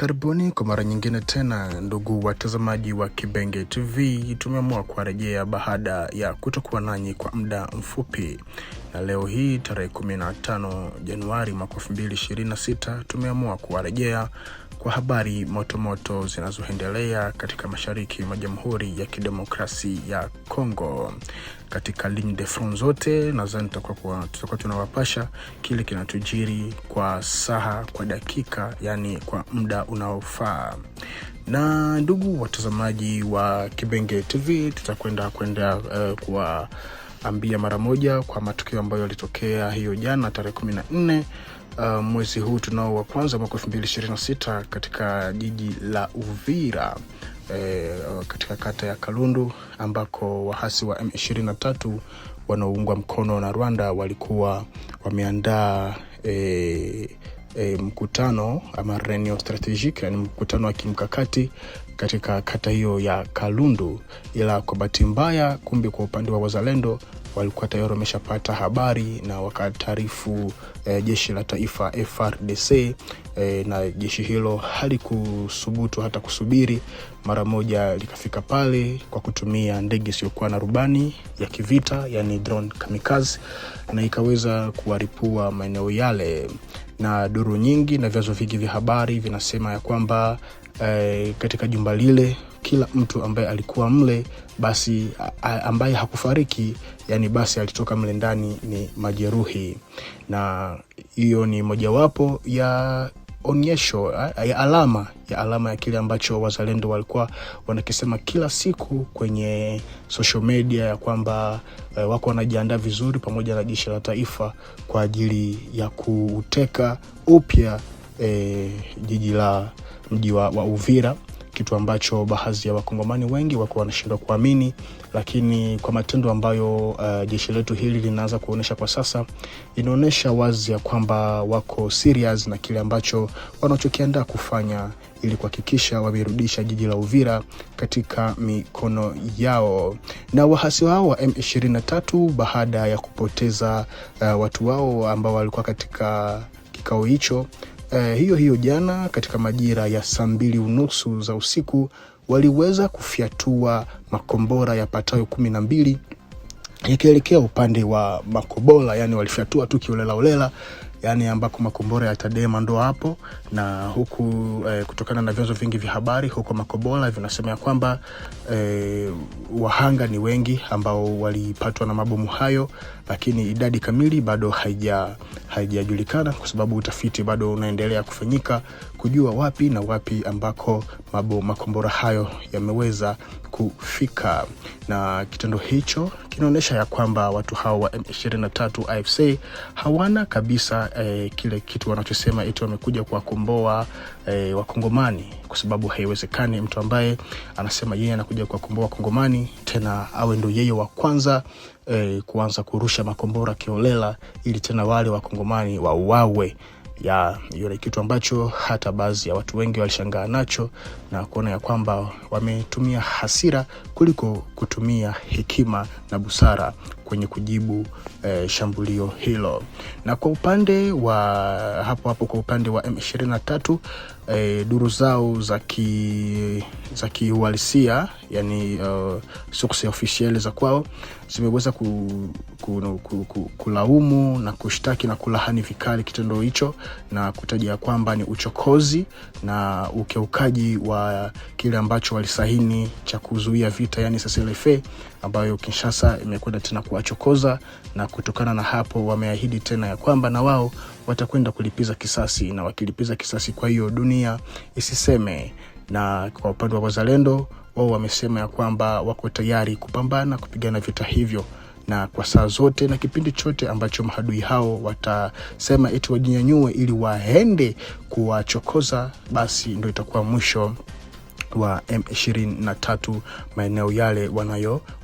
Karibuni kwa mara nyingine tena ndugu watazamaji wa Kibenge TV. Tumeamua kurejea baada ya kutokuwa nanyi kwa muda mfupi. Na leo hii tarehe 15 Januari mwaka 2026 tumeamua kurejea kwa habari moto zinazoendelea katika mashariki mwa Jamhuri ya Kidemokrasi ya Kongo. Katika ligne de front zote nadhani tutakuwa tunawapasha kile kinatujiri kwa saa, kwa dakika, yani kwa muda unaofaa. Na ndugu watazamaji wa Kibenge TV, tutakwenda kuwaambia mara moja kwa matukio ambayo yalitokea hiyo jana tarehe 14 mwezi huu tunao wa kwanza mwaka 2026 katika jiji la Uvira, katika kata ya Kalundu, ambako wahasi wa M23 wanaoungwa mkono na Rwanda walikuwa wameandaa mkutano ama reunion strategique, yani mkutano wa kimkakati katika kata hiyo ya Kalundu. Ila kwa bahati mbaya, kumbe kwa upande wa wazalendo walikuwa tayari wameshapata habari na wakataarifu jeshi la taifa FARDC, na jeshi hilo halikusubutu hata kusubiri, mara moja likafika pale kwa kutumia ndege isiyokuwa na rubani ya kivita, yani drone kamikaze, na ikaweza kuwaripua maeneo yale. Na duru nyingi na vyanzo vingi vya habari vinasema ya kwamba katika jumba lile kila mtu ambaye alikuwa mle, basi ambaye hakufariki, yani basi alitoka mle ndani ni majeruhi. Na hiyo ni mojawapo ya onyesho ya alama ya kile ambacho wazalendo walikuwa wanakisema kila siku kwenye social media, ya kwamba wako wanajiandaa vizuri pamoja na jeshi la taifa kwa ajili ya kuteka upya mji wa Uvira, kitu ambacho baadhi ya wakongomani wengi wako wanashindwa kuamini. Lakini kwa matendo ambayo jeshi letu hili linaanza kuonesha kwa sasa, inaonesha wazi ya kwamba wako serious na kile ambacho wanachokiandaa kufanya ili kuhakikisha wamerudisha jiji la Uvira katika mikono yao. Na wahasi wao wa M23, baada ya kupoteza watu wao ambao walikuwa katika kikao hicho, hiyo jana katika majira ya saa 2:30 za usiku, waliweza kufyatua makombora yapatayo 12 yakielekea upande wa Makobola, yani walifyatua tu kiolela, yani ambako makombora ya Tadema ndo hapo. Na huku kutokana na vyanzo vingi vya habari huko Makobola vinasema ya kwamba wahanga ni wengi ambao walipatwa na mabomu hayo, lakini idadi kamili bado haijajulikana kwa sababu utafiti bado unaendelea kufanyika kujua wapi na wapi ambako makombora hayo yameweza kufika. Na kitendo hicho kinaonyesha ya kwamba watu hao wa M23 AFC hawana kabisa kile kitu wanachosema eti wamekuja kuwakomboa wakongomani, kwa sababu haiwezekani mtu ambaye anasema yeye anakuja kuwakomboa wakongomani tena awe ndo yeye wa kwanza kuanza kurusha makombora kiolela ili tena wale wakongomani wauawe. Hiyo ni kitu ambacho hata baadhi ya watu wengi walishangaa nacho na kuona ya kwamba wametumia hasira kuliko kutumia hekima na busara kwenye kujibu shambulio hilo. Na kwa upande wa hapo kwa upande wa M23, duru zao za kiuhalisia, yani source officielle za kwao, zimeweza kulaumu na kushtaki na kulahani vikali kitendo hicho, na kutaja kwamba ni uchokozi na ukiukaji wa kile ambacho walisahini cha kuzuia vita, yani CCLF, ambayo Kinshasa imekwenda tena kuwachokoza. Na kutokana na hapo wameahidi tena ya kwamba na wao watakwenda kulipiza kisasi, na wakilipiza kisasi kwa hiyo dunia isiseme. Na kwa upande wa wazalendo, wao wamesema ya kwamba wako tayari kupambana kupigana vita hivyo, na kwa saa zote na kipindi chote ambacho mahadui hao watasema eti wajinyanyue ili waende kuwachokoza, basi ndio itakuwa mwisho wa M23 maeneo yale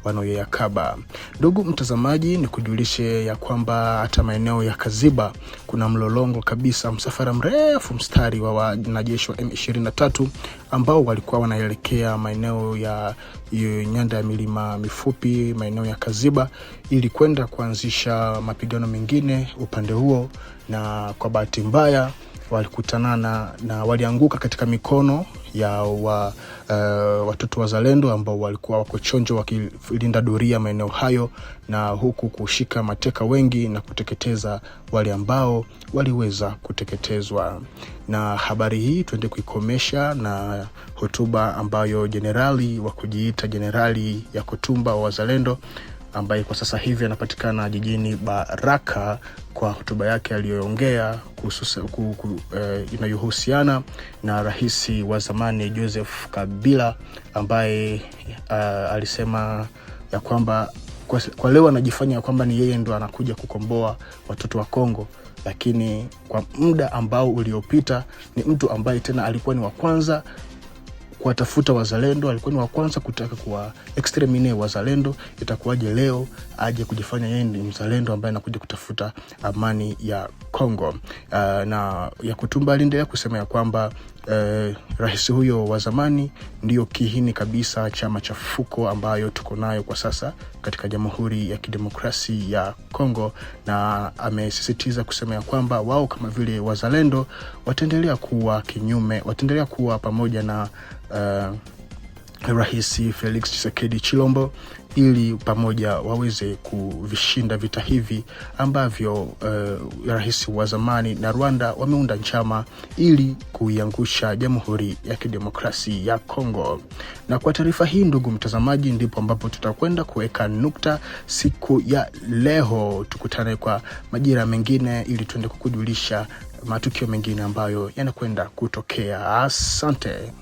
wanayoyakaba. Ndugu mtazamaji, ni kujulishe ya kwamba hata maeneo ya Kaziba kuna mlolongo kabisa, msafara mrefu mstari wa wanajeshi wa M23 ambao walikuwa wanaelekea maeneo ya nyanda ya milima mifupi, maeneo ya Kaziba, ili kwenda kuanzisha mapigano mengine upande huo. Na kwa bahati mbaya walikutana na walianguka katika mikono ya watoto wazalendo ambao walikuwa wako chonjo wakilinda doria maeneo hayo, na huku kushika mateka wengi na kuteketeza wale ambao waliweza kuteketezwa. Na habari hii tuende kuikomesha na hotuba ambayo jenerali wa kujiita Jenerali Yakotumba wa wazalendo, ambaye kwa sasa hivi anapatikana jijini Baraka, kwa hotuba yake aliyoongea inayohusiana na rais wa zamani Joseph Kabila, ambaye alisema ya kwamba kwa leo anajifanya kwamba ni yeye ndo anakuja kukomboa watoto wa Kongo, lakini kwa muda ambao uliopita ni mtu ambaye tena alikuwa ni wa kwanza kuwatafuta wazalendo, alikuwa ni wa kwanza kutaka kuwa exterminate wazalendo. Itakuwaje leo aje kujifanya yeye ni mzalendo ambaye anakuja kutafuta amani ya Kongo? Na Yakutumba aliendelea kusema ya kwamba rais huyo wa zamani ndio kihini kabisa cha machafuko ambayo tuko nayo kwa sasa katika Jamhuri ya Kidemokrasi ya Kongo, na amesisitiza kusema ya kwamba wao kama vile wazalendo wataendelea kuwa pamoja na Rais Felix Tshisekedi Chilombo, ili pamoja waweze kuvishinda vita hivi ambavyo rais wa zamani na Rwanda wameunda njama ili kuiangusha Jamhuri ya Kidemokrasi ya Kongo. Na kwa taarifa hii, ndugu mtazamaji, ndipo ambapo tutakwenda kuweka nukta siku ya leo. Tukutane kwa majira mengine ili tuende kukujulisha matukio mengine ambayo yanakwenda kutokea. Asante.